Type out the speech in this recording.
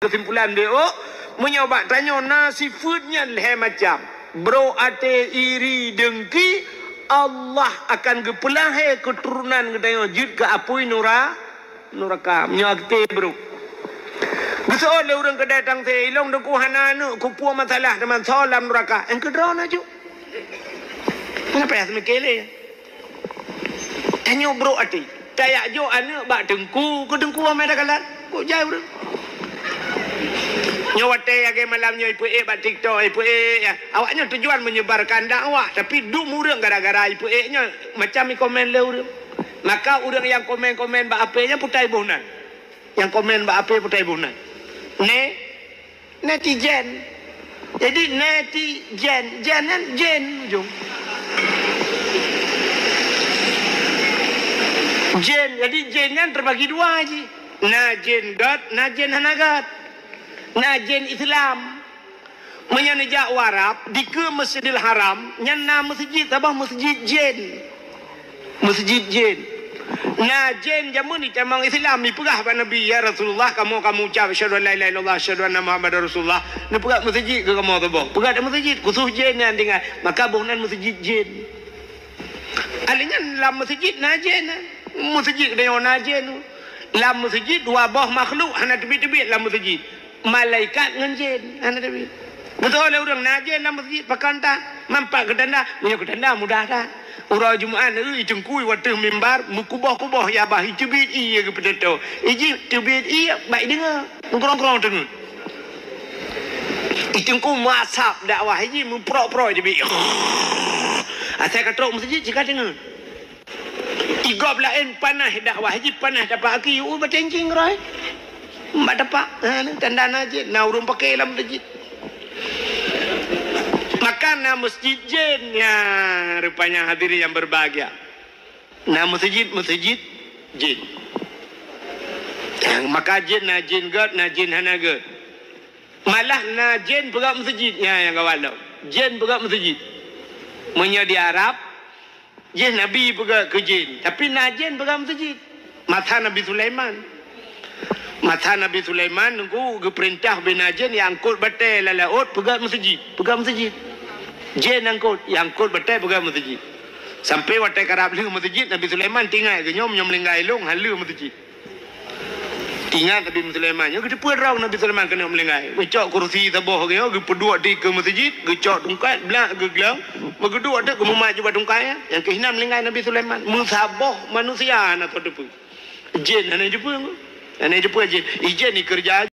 Kesimpulan dia, menyobat tanya nasi foodnya leh macam bro ate iri dengki Allah akan gepelahe keturunan gedaya jid ke apui nuraka menyakte bro. Besok le orang kedatang te ilong deku hananu ku puang masalah teman salam nuraka. En kedron aju. Kenapa ya semekele? Tanya bro ate. Tayak jo anu bak dengku ke dengku amai dakalan. Kok jauh bro. Nyawate age malamnya ipu bat TikTok ipu ya. Awaknya tujuan menyebarkan dakwah tapi duk murang gara-gara ipu nya macam komen le urang. Maka urang yang komen-komen ba apenya putai bohnan. Yang komen ba ape putai bohnan. Netizen. Jadi netizen, jangan jen ujung. Jen, jadi jennya terbagi dua aja. Najen gat, najen hanagat. Najen Islam menyanejak warab di ke Masjidil Haram nyana masjid abah masjid jen najen jamun ni camang Islam ni pegah pada Nabi ya Rasulullah kamu ucap asyhadu an la ilaha illallah asyhadu anna muhammadar rasulullah ni pegah masjid ke kamu tu pegah di masjid khusus jen yang dengan maka bohnan masjid jen alinya dalam masjid najen masjid dia najen dalam masjid dua bah makhluk hana tebi-tebi dalam masjid malaikat dengan jin anda tahu betul lah orang najen dalam masjid pakanta mampak kedanda punya kedanda mudah dah orang Jumaat cengkui waktu mimbar mukubah-kubah ya bah cubit iya ke pedato iji cubit iya baik dengar ngorong-ngorong dengar cengku masap dakwah iji memprok-prok je bi saya kata masjid jika dengar 13 panah dakwah iji panah dapat aki bertencing roy mbak dapat tanda najis na urung pakai dalam masjid maka na masjid jen ya rupanya hadirin yang berbahagia na masjid jen maka jen na jen god na jen hanaga malah na jen pegak masjid ya yang kawalau jen pegak masjid punya di Arab jen Nabi pegak ke jen tapi na jen pegak masjid mata Nabi Sulaiman mata Nabi Sulaiman nunggu geperintah benajen yang angkut batai lalaut pegang masjid jen angkut yang angkut batai pegang masjid sampai watai karab lu masjid Nabi Sulaiman tinggal ke nyom melinggai long halu masjid tinggal Nabi Sulaiman yo gede perang Nabi Sulaiman kena melinggai ngecok kursi taboh ke yo gepedua di ke masjid gecok tungkat belak geglang megedua dak ke memaju badungkai yang kehina melinggai Nabi Sulaiman musaboh manusia na tu jen ana jepung Ane jumpa je, ijen ni kerja